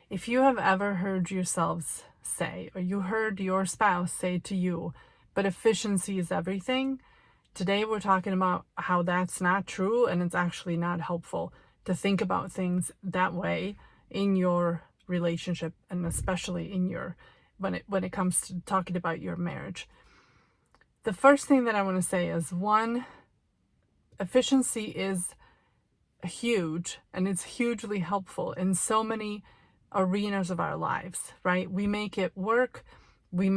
If you have ever heard yourselves say, or you heard your spouse say to you, but efficiency is everything, today we're talking about how that's not true and it's actually not helpful to think about things that way in your relationship, and especially in your when it comes to talking about your marriage. The first thing that I want to say is, one, efficiency is huge and it's hugely helpful in so many arenas of our lives, right? We make it work. We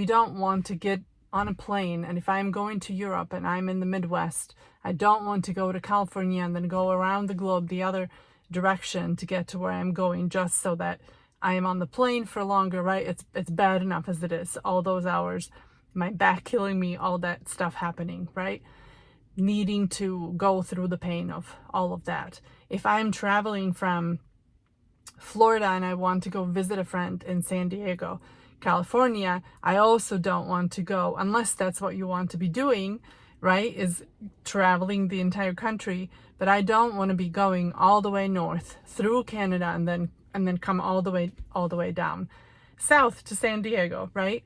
don't want to get on a plane, and if I'm going to Europe and I'm in the Midwest, I don't want to go to California and then go around the globe the other direction to get to where I'm going, just so that I am on the plane for longer, right? It's bad enough as it is, all those hours, my back killing me, all that stuff happening, right? Needing to go through the pain of all of that. If I'm traveling from Florida and I want to go visit a friend in San Diego, California, I also don't want to go, unless that's what you want to be doing, right? Is traveling the entire country. But I don't want to be going all the way north through Canada and then come all the way down south to San Diego, right?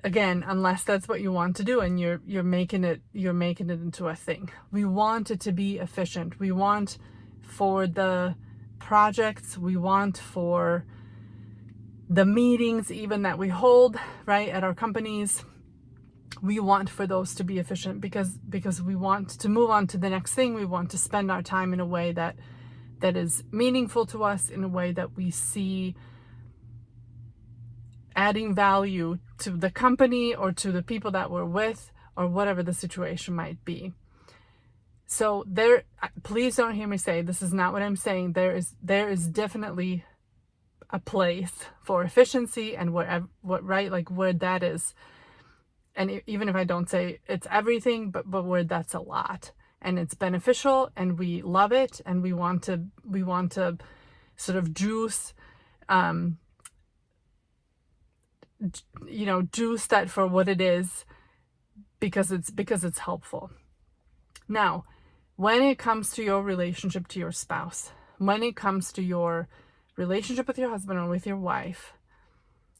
Again, unless that's what you want to do and you're making it into a thing. We want it to be efficient. We want for the projects, we want for the meetings even that we hold, right, at our companies, we want for those to be efficient because we want to move on to the next thing. We want to spend our time in a way that is meaningful to us, in a way that we see adding value to the company or to the people that we're with, or whatever the situation might be. So please don't hear me say, this is not what I'm saying. There is definitely a place for efficiency, and where that is. And even if I don't say it's everything, but where that's a lot and it's beneficial and we love it and we want to sort of juice juice that for what it is, because it's helpful. Now, when it comes to your relationship to your spouse, when it comes to your relationship with your husband or with your wife,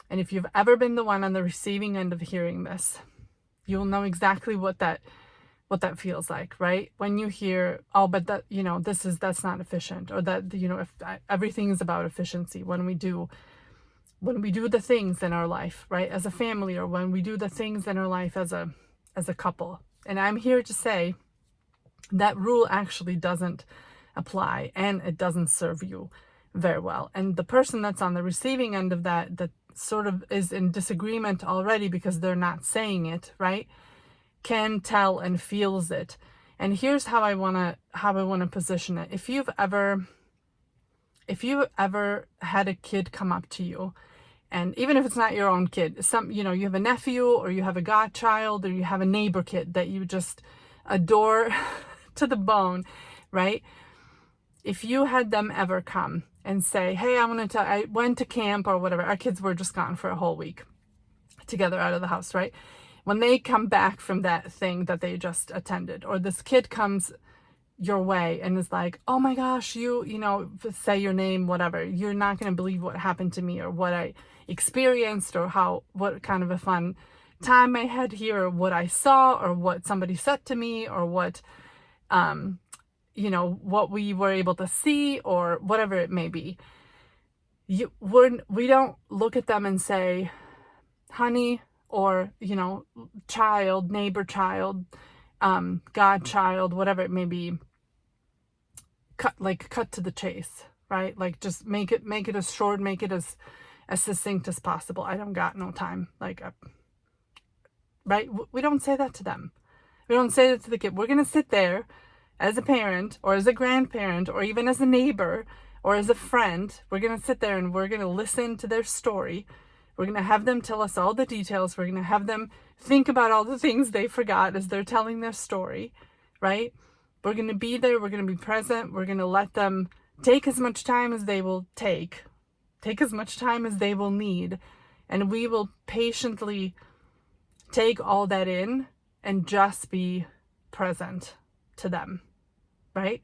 and if you've ever been the one on the receiving end of hearing this, you'll know exactly what that feels like, right? When you hear, oh, but that, that's not efficient, or that, if everything is about efficiency when we do the things in our life, right, as a family, or when we do the things in our life as a couple. And I'm here to say that rule actually doesn't apply, and it doesn't serve you very well. And the person that's on the receiving end of that sort of is in disagreement already because they're not saying it, right, can tell and feels it. And here's how I want to position it. If you've ever had a kid come up to you, and even if it's not your own kid, you have a nephew, or you have a godchild, or you have a neighbor kid that you just adore to the bone, right? If you had them ever come and say, hey, I went to camp or whatever, our kids were just gone for a whole week together out of the house, right? When they come back from that thing that they just attended, or this kid comes your way and is like, oh my gosh, say your name, whatever, you're not going to believe what happened to me, or what I experienced, or what kind of a fun time I had here, or what I saw, or what somebody said to me, or what what we were able to see, or whatever it may be. We don't look at them and say, honey, or child, neighbor child, godchild, whatever it may be, cut to the chase, right? Like, just make it as short, make it as succinct as possible. I don't got no time. Right? We don't say that to them. We don't say that to the kid. We're going to sit there as a parent, or as a grandparent, or even as a neighbor, or as a friend. We're going to sit there and we're going to listen to their story. We're going to have them tell us all the details. We're going to have them think about all the things they forgot as they're telling their story, right? We're going to be there. We're going to be present. We're going to let them take as much time as they will take as much time as they will need. And we will patiently take all that in and just be present to them, right?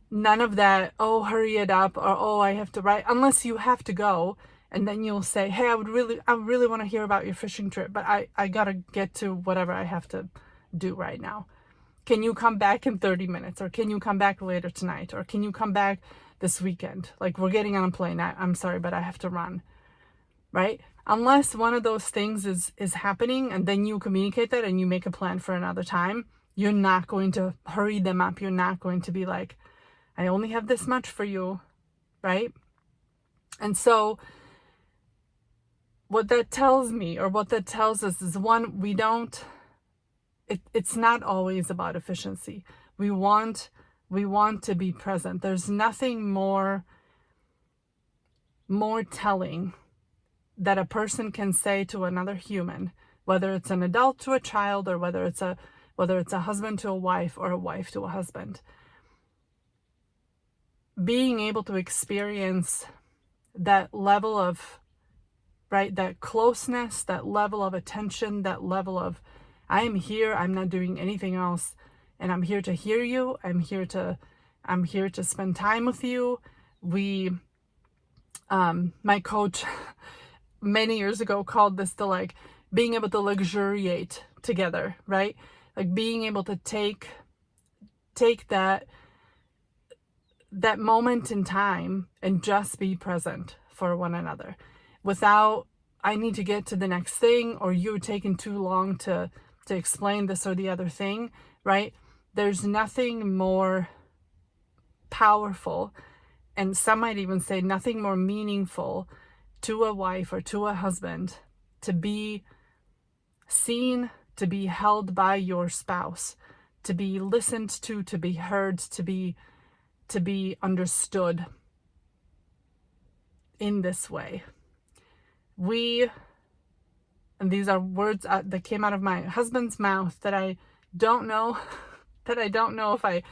None of that, oh, hurry it up, or oh, I have to write, unless you have to go. And then you'll say, hey, I really want to hear about your fishing trip, but I gotta get to whatever I have to do right now. Can you come back in 30 minutes? Or can you come back later tonight? Or can you come back this weekend? Like, we're getting on a plane. I'm sorry, but I have to run. Right? Unless one of those things is happening, and then you communicate that and you make a plan for another time, you're not going to hurry them up. You're not going to be like, I only have this much for you, right? And so what that tells me, or what that tells us, is one, it's not always about efficiency. We want to be present. There's nothing more telling that a person can say to another human, whether it's an adult to a child, or whether it's a husband to a wife, or a wife to a husband. Being able to experience that level of, right, that closeness, that level of attention, that level of, I am here, I'm not doing anything else, and I'm here to hear you, I'm here to spend time with you. My coach many years ago called this the, like, being able to luxuriate together, right? Like, being able to take that moment in time and just be present for one another, without, I need to get to the next thing, or you're taking too long to explain this or the other thing, right? There's nothing more powerful, and some might even say nothing more meaningful to a wife or to a husband, to be seen, to be held by your spouse, to be listened to be heard, to be understood in this way. And these are words that came out of my husband's mouth that I don't know if I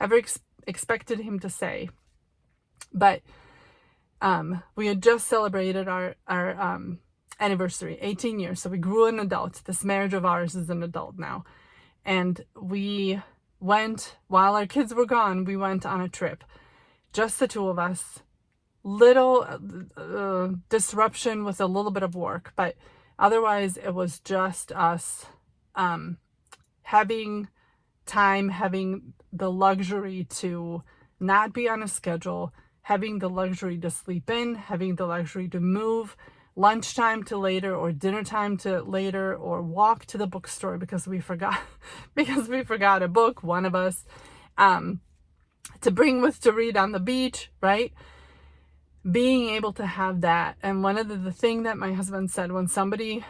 ever expected him to say. But we had just celebrated our anniversary, 18 years. So we grew an adult. This marriage of ours is an adult now. And we went, while our kids were gone, we went on a trip. Just the two of us. Little disruption with a little bit of work, but otherwise it was just us having time, having the luxury to not be on a schedule, having the luxury to sleep in, having the luxury to move lunchtime to later, or dinner time to later, or walk to the bookstore because we forgot a book, one of us, to bring with to read on the beach, right? Being able to have that. And one of the thing that my husband said when somebody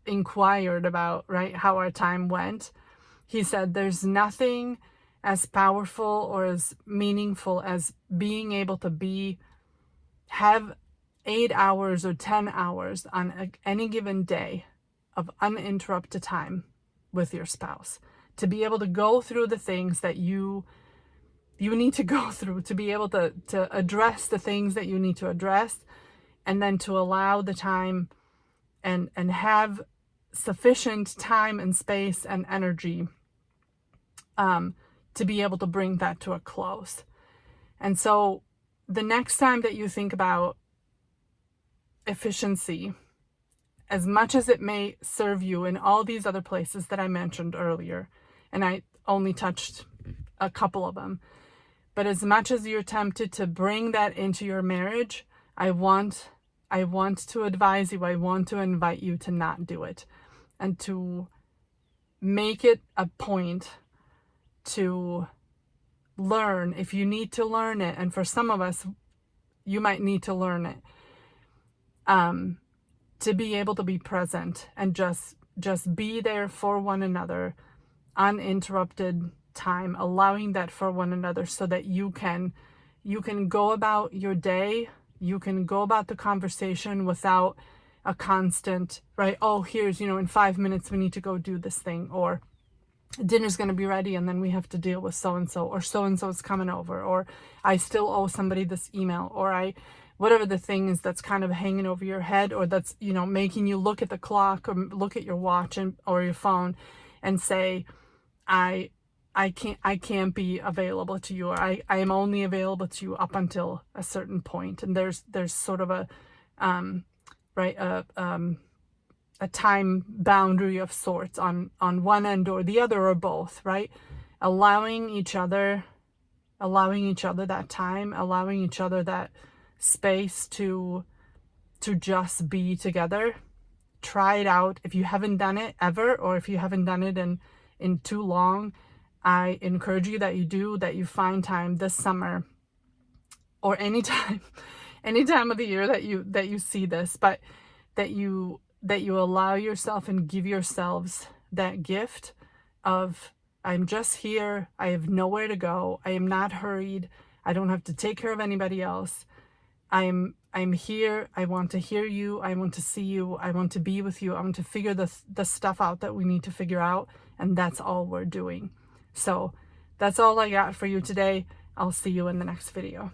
inquired about, right, how our time went, he said, there's nothing as powerful or as meaningful as being able to have 8 hours or 10 hours on any given day of uninterrupted time with your spouse, to be able to go through the things that you need to go through, to be able to address the things that you need to address, and then to allow the time and have sufficient time and space and energy to be able to bring that to a close. And so the next time that you think about efficiency, as much as it may serve you in all these other places that I mentioned earlier, and I only touched a couple of them, but as much as you're tempted to bring that into your marriage, I want to advise you, I want to invite you to not do it, and to make it a point to learn, if you need to learn it, and for some of us, you might need to learn it, to be able to be present and just be there for one another, uninterrupted time, allowing that for one another, so that you can go about your day, you can go about the conversation without a constant, right, oh, here's, in 5 minutes we need to go do this thing, or dinner's going to be ready and then we have to deal with so-and-so, or so-and-so is coming over, or I still owe somebody this email, or whatever the thing is that's kind of hanging over your head, or that's, making you look at the clock or look at your watch or your phone and say, I can't be available to you, or I am only available to you up until a certain point. And there's sort of a right a time boundary of sorts on one end or the other, or both, right? Allowing each other that time, allowing each other that space to just be together. Try it out. If you haven't done it ever, or if you haven't done it in too long, I encourage you that you do, that you find time this summer, or anytime any time of the year that you see this, but that you allow yourself and give yourselves that gift of, I'm just here, I have nowhere to go, I am not hurried, I don't have to take care of anybody else. I'm here, I want to hear you, I want to see you, I want to be with you, I want to figure the stuff out that we need to figure out, and that's all we're doing. So that's all I got for you today. I'll see you in the next video.